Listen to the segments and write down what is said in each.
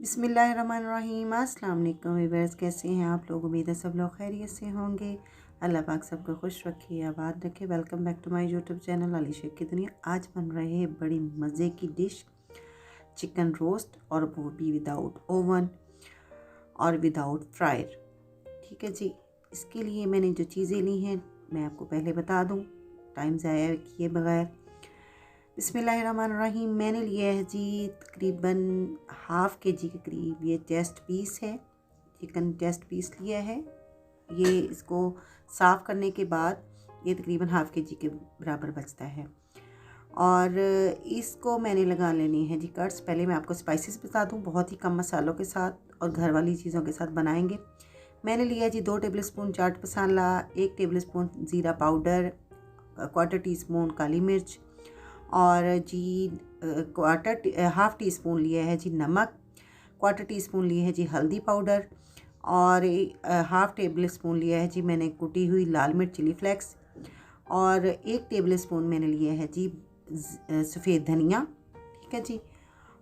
बिस्मिल्लाहिर्रहमानिर्रहीम। अस्सलाम वालेकुम व्यूअर्स, कैसे हैं आप लोग? उम्मीद है सब लोग खैरियत से होंगे। अल्लाह पाक सबको खुश रखे, आबाद रखे। Welcome back to my YouTube channel Ali Shaikh की दुनिया। आज बन रहे हैं बड़ी मज़े की डिश, चिकन रोस्ट, और वो भी विदाउट ओवन और विदाउट फ्रायर। ठीक है जी। इसके लिए मैंने जो चीज़ें ली हैं मैं आपको पहले बता दूँ, टाइम ज़ाया किए बगैर। बिस्मिल्लाहिर्रहमानिर्रहीम। मैंने लिया है जी तकरीबन हाफ़ के जी के करीब ये चेस्ट पीस है, चिकन चेस्ट पीस लिया है। ये इसको साफ़ करने के बाद ये तकरीबन हाफ़ के जी के बराबर बचता है। और इसको मैंने लगा लेनी है जी कट्स। पहले मैं आपको स्पाइसेस बता दूं, बहुत ही कम मसालों के साथ और घर वाली चीज़ों के साथ बनाएंगे। मैंने लिया जी 2 टेबलस्पून चाट मसाला, 1 टेबलस्पून ज़ीरा पाउडर, 1/4 टीस्पून काली मिर्च, और जी हाफ़ टी स्पून लिया है जी नमक, 1/4 टीस्पून लिया है जी हल्दी पाउडर, और हाफ़ टेबल स्पून लिया है जी मैंने कुटी हुई लाल मिर्च चिली फ्लेक्स, और 1 टेबल स्पून मैंने लिया है जी सफ़ेद धनिया। ठीक है जी।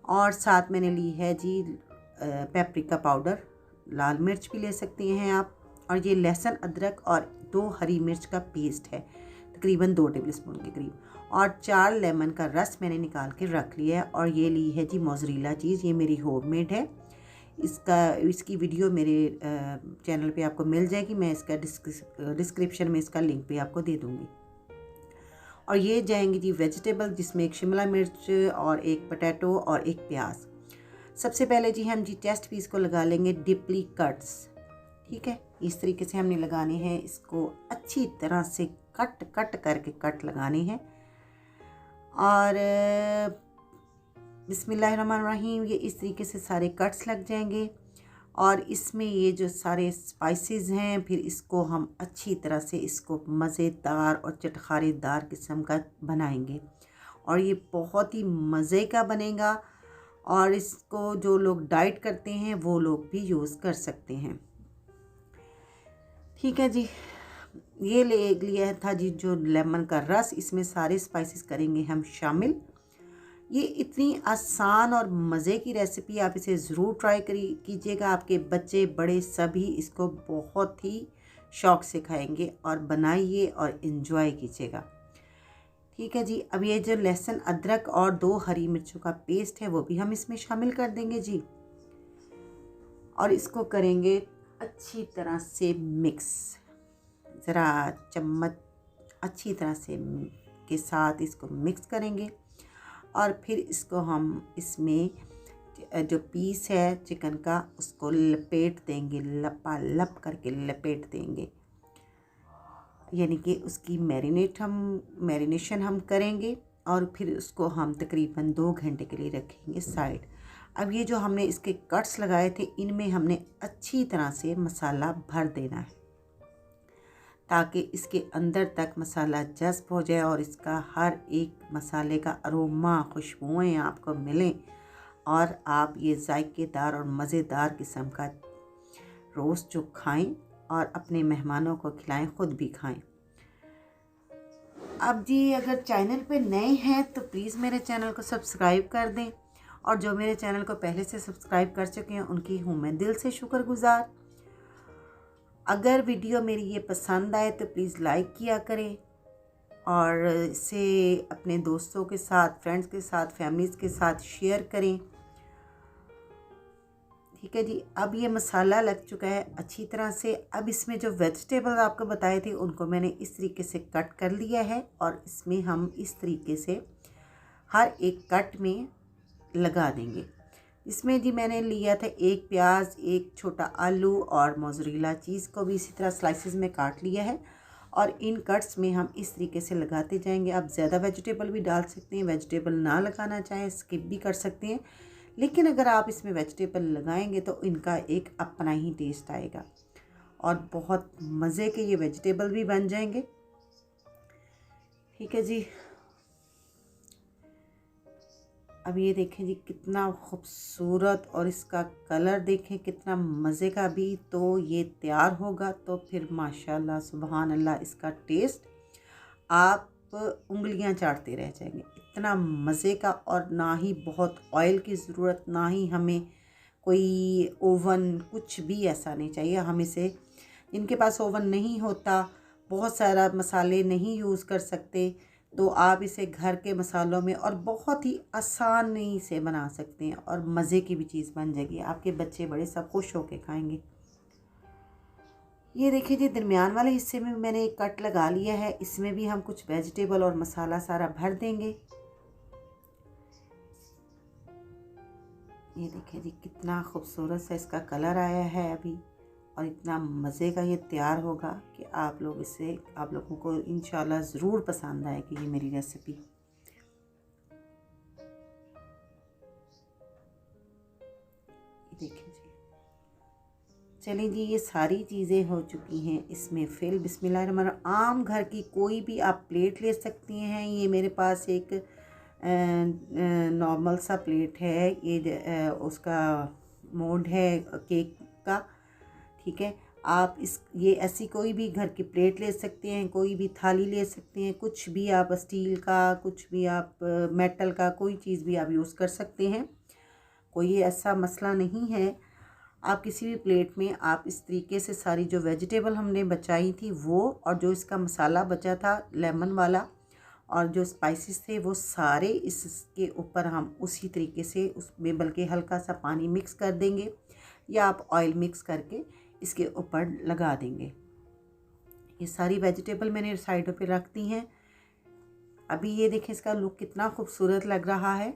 और साथ मैंने ली है जी पेपरिका पाउडर, लाल मिर्च भी ले सकते हैं आप। और ये लहसुन अदरक और 2 हरी मिर्च का पेस्ट है, तकरीबन 2 टेबल स्पून के करीब। और 4 लेमन का रस मैंने निकाल के रख लिया है। और ये ली है जी मोज़रेला चीज़, ये मेरी होममेड है। इसकी वीडियो मेरे चैनल पे आपको मिल जाएगी। मैं इसका डिस्क्रिप्शन में इसका लिंक भी आपको दे दूँगी। और ये जाएंगी जी वेजिटेबल, जिसमें एक शिमला मिर्च और एक पोटैटो और एक प्याज। सबसे पहले जी हम जी चेस्ट पीस को लगा लेंगे डीपली कट्स। ठीक है, इस तरीके से हमने लगाने हैं। इसको अच्छी तरह से कट करके कट लगाने हैं। और बिस्मिल्लाहिर्रहमानिर्रहीम, ये इस तरीके से सारे कट्स लग जाएंगे। और इसमें ये जो सारे स्पाइसेस हैं, फिर इसको हम अच्छी तरह से इसको मज़ेदार और चटखारेदार किस्म का बनाएंगे। और ये बहुत ही मज़े का बनेगा। और इसको जो लोग डाइट करते हैं वो लोग भी यूज़ कर सकते हैं। ठीक है जी। ये ले लिया था जी जो लेमन का रस, इसमें सारे स्पाइसेस करेंगे हम शामिल। ये इतनी आसान और मज़े की रेसिपी, आप इसे ज़रूर ट्राई कीजिएगा। आपके बच्चे बड़े सभी इसको बहुत ही शौक़ से खाएंगे। और बनाइए और इन्जॉय कीजिएगा। ठीक है जी। अब ये जो लहसुन अदरक और 2 हरी मिर्चों का पेस्ट है वो भी हम इसमें शामिल कर देंगे जी। और इसको करेंगे अच्छी तरह से मिक्स। ज़रा चम्मच अच्छी तरह से के साथ इसको मिक्स करेंगे। और फिर इसको हम इसमें जो पीस है चिकन का उसको लपेट देंगे, लपालप करके लपेट देंगे। यानी कि उसकी मैरिनेशन हम करेंगे। और फिर उसको हम तकरीबन 2 घंटे के लिए रखेंगे साइड। अब ये जो हमने इसके कट्स लगाए थे, इनमें हमने अच्छी तरह से मसाला भर देना है, ताकि इसके अंदर तक मसाला जज़्ब हो जाए और इसका हर एक मसाले का अरोमा, खुशबुएं आपको मिलें। और आप ये जायकेदार और मज़ेदार किस्म का रोस्ट जो खाएं और अपने मेहमानों को खिलाएं, ख़ुद भी खाएं। अब जी अगर चैनल पे नए हैं तो प्लीज़ मेरे चैनल को सब्सक्राइब कर दें। और जो मेरे चैनल को पहले से सब्सक्राइब कर चुके हैं उनकी हूँ मैं दिल से शुक्रगुज़ार। अगर वीडियो मेरी ये पसंद आए तो प्लीज़ लाइक किया करें और इसे अपने दोस्तों के साथ, फ्रेंड्स के साथ, फैमिलीज़ के साथ शेयर करें। ठीक है जी। अब ये मसाला लग चुका है अच्छी तरह से। अब इसमें जो वेजिटेबल आपको बताए थे उनको मैंने इस तरीके से कट कर लिया है। और इसमें हम इस तरीके से हर एक कट में लगा देंगे। इसमें जी मैंने लिया था 1 प्याज, 1 छोटा आलू, और मोज़रेला चीज़ को भी इसी तरह स्लाइसेस में काट लिया है। और इन कट्स में हम इस तरीके से लगाते जाएंगे। आप ज़्यादा वेजिटेबल भी डाल सकते हैं, वेजिटेबल ना लगाना चाहें स्किप भी कर सकते हैं। लेकिन अगर आप इसमें वेजिटेबल लगाएंगे तो इनका एक अपना ही टेस्ट आएगा और बहुत मज़े के ये वेजिटेबल भी बन जाएंगे। ठीक है जी। अब ये देखें जी कितना खूबसूरत, और इसका कलर देखें कितना मज़े का भी। तो ये तैयार होगा तो फिर माशाल्लाह सुबहान अल्लाह, इसका टेस्ट आप उंगलियां चाटते रह जाएंगे, इतना मज़े का। और ना ही बहुत ऑयल की ज़रूरत, ना ही हमें कोई ओवन कुछ भी ऐसा नहीं चाहिए। हम इसे, जिनके पास ओवन नहीं होता, बहुत सारा मसाले नहीं यूज़ कर सकते, तो आप इसे घर के मसालों में और बहुत ही आसानी से बना सकते हैं और मज़े की भी चीज़ बन जाएगी। आपके बच्चे बड़े सब खुश होके खाएंगे। ये देखिए जी, दरमियान वाले हिस्से में मैंने एक कट लगा लिया है। इसमें भी हम कुछ वेजिटेबल और मसाला सारा भर देंगे। ये देखिए जी, कितना खूबसूरत सा इसका कलर आया है अभी, और इतना मज़े का ये तैयार होगा कि आप लोगों को इंशाल्लाह ज़रूर पसंद आएगी ये मेरी रेसिपी। देखिए जी, चलिए जी, ये सारी चीज़ें हो चुकी हैं। इसमें फिर बिस्मिल्लाहिर्रहमानिर्रहीम, आम घर की कोई भी आप प्लेट ले सकती हैं। ये मेरे पास एक नॉर्मल सा प्लेट है, ये उसका मोल्ड है केक का, ठीक है। आप ये ऐसी कोई भी घर की प्लेट ले सकते हैं, कोई भी थाली ले सकते हैं, कुछ भी आप स्टील का, कुछ भी आप मेटल का, कोई चीज़ भी आप यूज़ कर सकते हैं, कोई ऐसा मसला नहीं है। आप किसी भी प्लेट में आप इस तरीके से सारी जो वेजिटेबल हमने बचाई थी वो, और जो इसका मसाला बचा था लेमन वाला, और जो स्पाइसेस थे वो सारे इसके ऊपर हम उसी तरीके से उसमें बल्कि हल्का सा पानी मिक्स कर देंगे, या आप ऑयल मिक्स करके इसके ऊपर लगा देंगे। ये सारी वेजिटेबल मैंने साइडों पे रख दी हैं। अभी ये देखें, इसका लुक कितना खूबसूरत लग रहा है।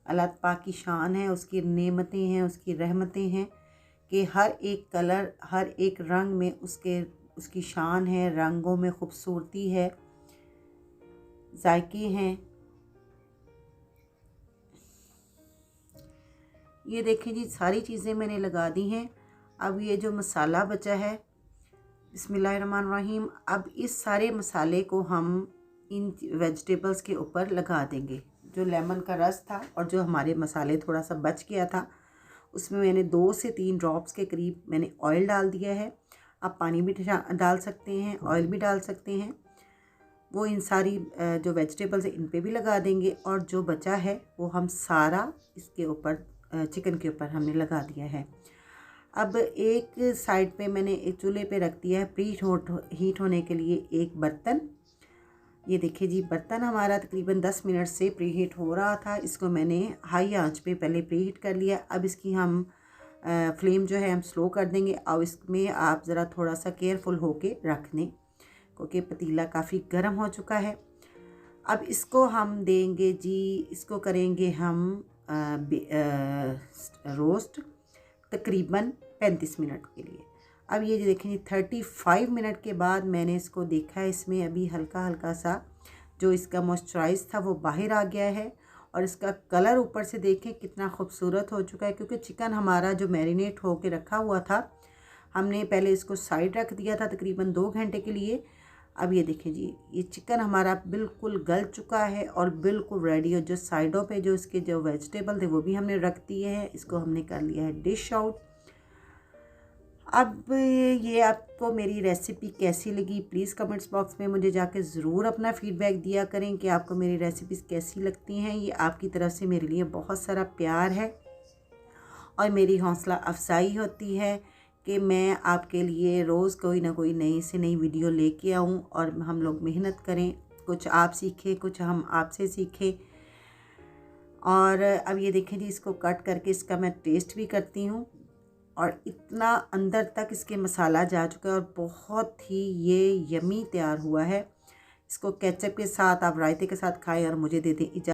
अल्लाह पाक की शान है, उसकी नेमतें हैं, उसकी रहमतें हैं कि हर एक कलर, हर एक रंग में उसकी शान है, रंगों में खूबसूरती है, जायके हैं। ये देखें जी, सारी चीज़ें मैंने लगा दी हैं। अब ये जो मसाला बचा है, बिस्मिल्लाहिर्रहमानिर्रहीम, अब इस सारे मसाले को हम इन वेजिटेबल्स के ऊपर लगा देंगे। जो लेमन का रस था और जो हमारे मसाले थोड़ा सा बच गया था, उसमें मैंने 2 से 3 ड्रॉप्स के करीब मैंने ऑयल डाल दिया है। आप पानी भी डाल सकते हैं, ऑयल भी डाल सकते हैं। वो इन सारी जो वेजिटेबल्स है इन पे भी लगा देंगे, और जो बचा है वो हम सारा इसके ऊपर चिकन के ऊपर हमने लगा दिया है। अब एक साइड पे मैंने एक चूल्हे पे रख दिया है प्री हीट होने के लिए एक बर्तन। ये देखिए जी, बर्तन हमारा तकरीबन 10 मिनट से प्री हीट हो रहा था। इसको मैंने हाई आंच पे पहले प्री हीट कर लिया। अब इसकी हम फ्लेम जो है हम स्लो कर देंगे, और इसमें आप ज़रा थोड़ा सा केयरफुल होके रख दें, क्योंकि पतीला काफ़ी गर्म हो चुका है। अब इसको हम देंगे जी, इसको करेंगे हम रोस्ट तकरीबन 35 मिनट के लिए। अब ये जो देखें 35 मिनट के बाद मैंने इसको देखा है, इसमें अभी हल्का हल्का सा जो इसका मॉइस्चराइज था वो बाहर आ गया है, और इसका कलर ऊपर से देखें कितना खूबसूरत हो चुका है, क्योंकि चिकन हमारा जो मैरिनेट हो के रखा हुआ था, हमने पहले इसको साइड रख दिया था तकरीबन 2 घंटे के लिए। अब ये देखें जी, ये चिकन हमारा बिल्कुल गल चुका है और बिल्कुल रेडी हो। जो साइडों पे जो इसके जो वेजिटेबल थे वो भी हमने रख दिए हैं। इसको हमने कर लिया है डिश आउट। अब ये आपको मेरी रेसिपी कैसी लगी, प्लीज़ कमेंट्स बॉक्स में मुझे जाके ज़रूर अपना फ़ीडबैक दिया करें कि आपको मेरी रेसिपीज़ कैसी लगती हैं। ये आपकी तरफ से मेरे लिए बहुत सारा प्यार है और मेरी हौसला अफजाई होती है कि मैं आपके लिए रोज़ कोई ना कोई नई से नई वीडियो लेके आऊँ और हम लोग मेहनत करें, कुछ आप सीखें, कुछ हम आपसे सीखें। और अब ये देखें जी, इसको कट करके इसका मैं टेस्ट भी करती हूँ, और इतना अंदर तक इसके मसाला जा चुका है और बहुत ही ये यमी तैयार हुआ है। इसको केचप के साथ, आप रायते के साथ खाएं और मुझे दे दें इजाज़त।